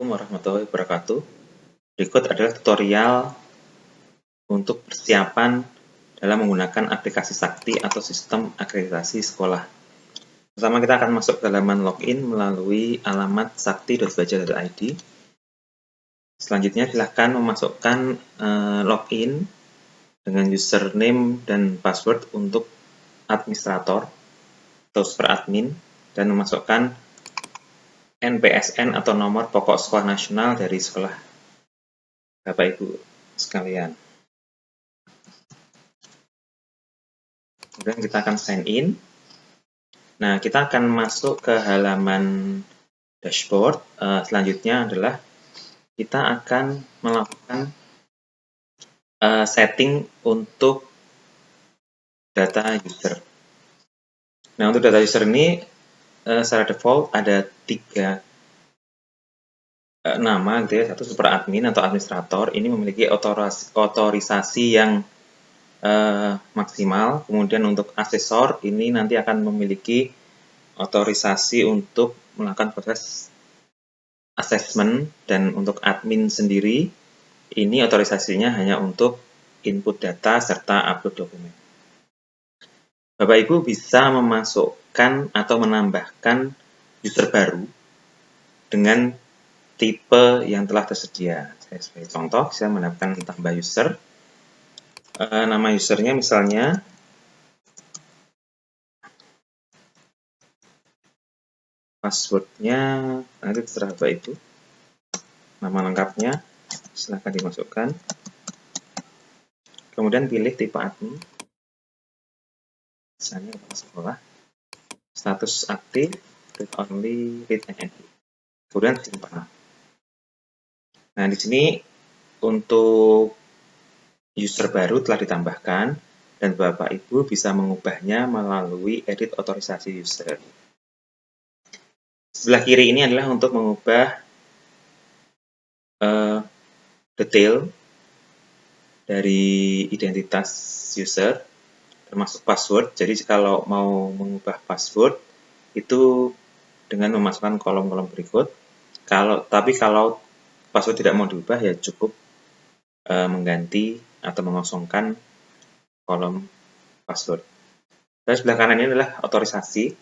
Assalamualaikum warahmatullahi wabarakatuh. Berikut adalah tutorial untuk persiapan dalam menggunakan aplikasi Sakti atau sistem akreditasi sekolah. Pertama kita akan masuk ke halaman login melalui alamat sakti.baja.id. Selanjutnya silahkan memasukkan login dengan username dan password untuk administrator atau super admin dan memasukkan NPSN atau nomor pokok sekolah nasional dari sekolah Bapak Ibu sekalian. Kemudian kita akan sign in. Nah, kita akan masuk ke halaman dashboard. Selanjutnya adalah kita akan melakukan setting untuk data user. Nah, untuk data user ini secara default ada 3 nama gitu ya. Satu super admin atau administrator, ini memiliki otorisasi yang maksimal. Kemudian untuk asesor ini nanti akan memiliki otorisasi untuk melakukan proses assessment, dan untuk admin sendiri ini otorisasinya hanya untuk input data serta upload dokumen. Bapak Ibu bisa memasukkan atau menambahkan user baru dengan tipe yang telah tersedia. Saya sebagai contoh, saya menambahkan tambah user. Nama usernya misalnya passwordnya nanti terserah Bapak Ibu. Nama lengkapnya silahkan dimasukkan. Kemudian pilih tipe admin, misalnya kepala sekolah. Status aktif, read only, read and edit. Kemudian simpan. Nah, di sini untuk user baru telah ditambahkan dan Bapak Ibu bisa mengubahnya melalui edit otorisasi user. Sebelah kiri ini adalah untuk mengubah detail dari identitas user, termasuk password. Jadi kalau mau mengubah password itu dengan memasukkan kolom-kolom berikut. Tapi kalau password tidak mau diubah, ya cukup mengganti atau mengosongkan kolom password. Dan sebelah kanan ini adalah otorisasi.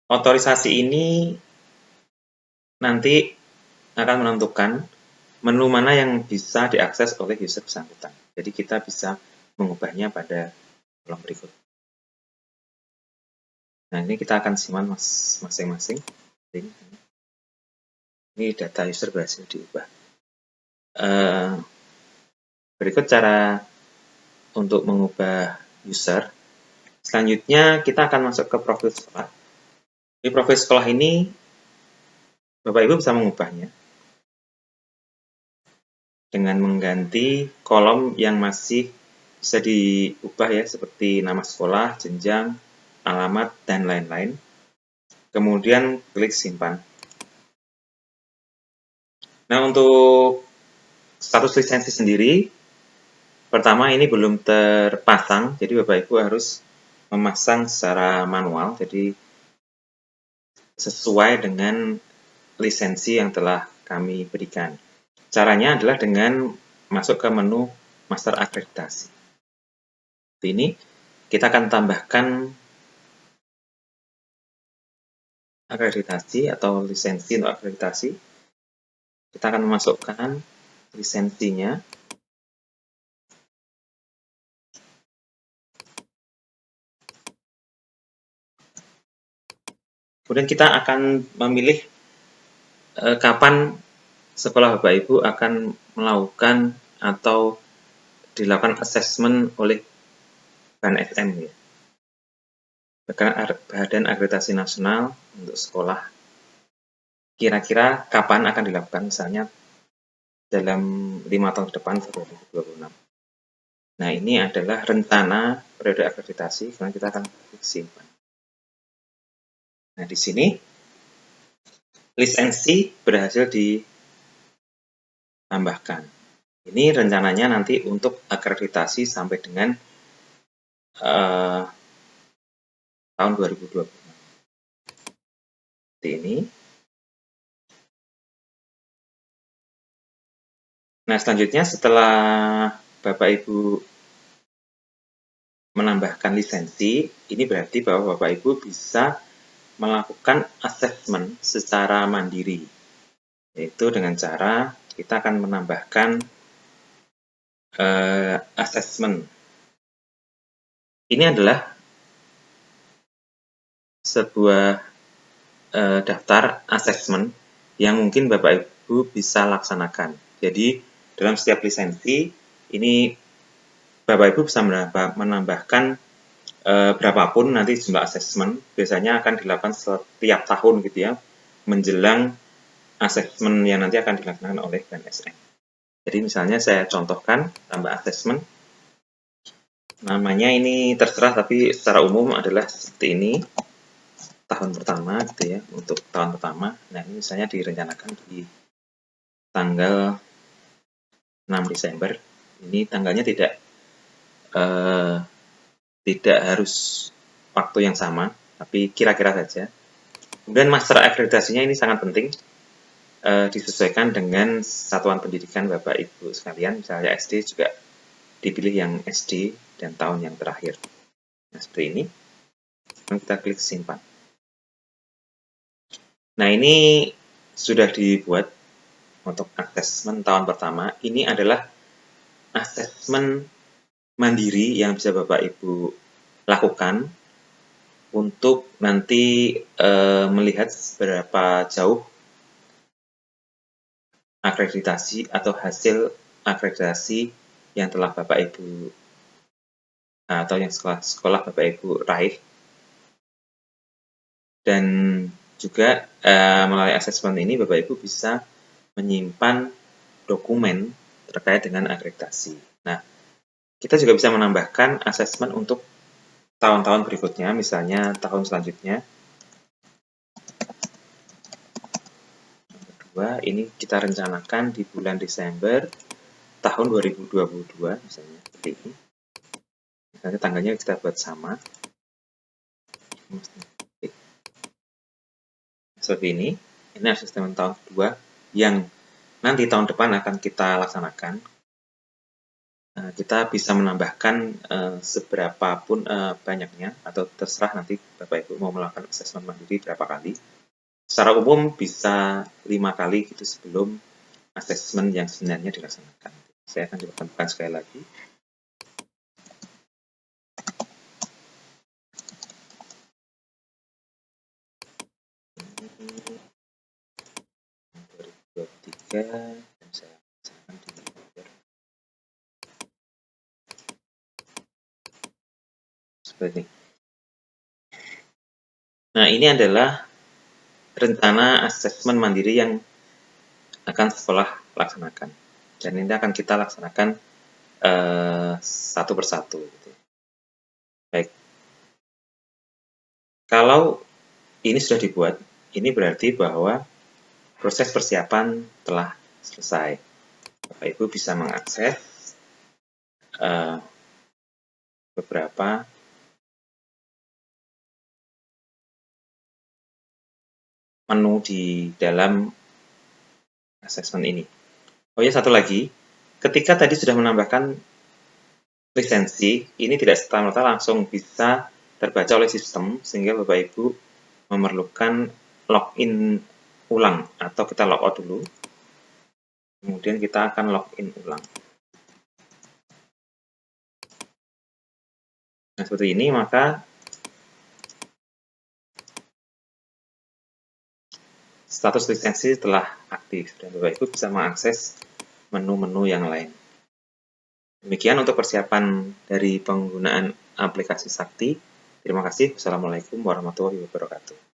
Otorisasi ini nanti akan menentukan menu mana yang bisa diakses oleh user bersangkutan. Jadi kita bisa mengubahnya pada kolom berikut. Nah, ini kita akan simak masing-masing. Ini data user berhasil diubah. Berikut cara untuk mengubah user. Selanjutnya kita akan masuk ke profil sekolah. Di profil sekolah ini Bapak Ibu bisa mengubahnya dengan mengganti kolom yang masih bisa diubah ya, seperti nama sekolah, jenjang, alamat, dan lain-lain. Kemudian klik simpan. Nah, untuk status lisensi sendiri, pertama ini belum terpasang, jadi Bapak Ibu harus memasang secara manual, jadi sesuai dengan lisensi yang telah kami berikan. Caranya adalah dengan masuk ke menu master akreditasi. Ini kita akan tambahkan akreditasi atau lisensi untuk akreditasi. Kita akan memasukkan lisensinya. Kemudian kita akan memilih kapan sekolah Bapak Ibu akan melakukan atau dilakukan assessment oleh BAN-SM ya. Badan Akreditasi Nasional untuk sekolah. Kira-kira kapan akan dilakukan, misalnya dalam 5 tahun ke depan 2026. Nah, ini adalah rencana periode akreditasi, kemudian kita akan simpan. Nah, di sini lisensi berhasil ditambahkan. Ini rencananya nanti untuk akreditasi sampai dengan tahun 2026. Seperti ini. Nah, selanjutnya setelah Bapak Ibu menambahkan lisensi, ini berarti bahwa Bapak Ibu bisa melakukan asesmen secara mandiri, yaitu dengan cara kita akan menambahkan asesmen. Ini adalah sebuah daftar asesmen yang mungkin Bapak Ibu bisa laksanakan. Jadi dalam setiap lisensi ini Bapak Ibu bisa menambahkan berapapun nanti jumlah asesmen. Biasanya akan dilakukan setiap tahun gitu ya, menjelang asesmen yang nanti akan dilaksanakan oleh BNSM. Jadi misalnya saya contohkan tambah asesmen. Namanya ini terserah, tapi secara umum adalah seperti ini. Tahun pertama gitu ya, untuk tahun pertama. Nah, ini misalnya direncanakan di tanggal 6 Desember. Ini tanggalnya tidak harus waktu yang sama, tapi kira-kira saja. Kemudian master akreditasinya ini sangat penting, disesuaikan dengan satuan pendidikan Bapak Ibu sekalian. Misalnya SD juga dipilih yang SD dan tahun yang terakhir. Nah, seperti ini. Kita klik simpan. Nah, ini sudah dibuat untuk asesmen tahun pertama. Ini adalah asesmen mandiri yang bisa Bapak Ibu lakukan untuk nanti melihat seberapa jauh akreditasi atau hasil akreditasi yang telah Bapak Ibu atau yang sekolah Bapak Ibu raih. Dan juga melalui asesmen ini Bapak Ibu bisa menyimpan dokumen terkait dengan akreditasi. Nah, kita juga bisa menambahkan asesmen untuk tahun-tahun berikutnya, misalnya tahun selanjutnya. Yang kedua, ini kita rencanakan di bulan Desember tahun 2022, misalnya seperti ini. Misalnya tanggalnya kita buat sama. Seperti ini asesmen tahun kedua yang nanti tahun depan akan kita laksanakan. Kita bisa menambahkan seberapapun banyaknya, atau terserah nanti Bapak Ibu mau melakukan asesmen mandiri berapa kali. Secara umum bisa 5 kali gitu sebelum asesmen yang sebenarnya dilaksanakan. Saya akan coba tambahkan sekali lagi. Dan saya seperti ini. Nah, ini adalah rencana asesmen mandiri yang akan sekolah laksanakan. Dan ini akan kita laksanakan satu persatu. Gitu. Baik. Kalau ini sudah dibuat, ini berarti bahwa proses persiapan telah selesai. Bapak Ibu bisa mengakses beberapa menu di dalam asesmen ini. Oh ya, satu lagi, ketika tadi sudah menambahkan lisensi, ini tidak serta-merta langsung bisa terbaca oleh sistem, sehingga Bapak Ibu memerlukan login ulang, atau kita logout dulu, kemudian kita akan login ulang. Nah, seperti ini, maka status lisensi telah aktif, dan Bapak Ibu bisa mengakses menu-menu yang lain. Demikian untuk persiapan dari penggunaan aplikasi Sakti. Terima kasih. Wassalamualaikum warahmatullahi wabarakatuh.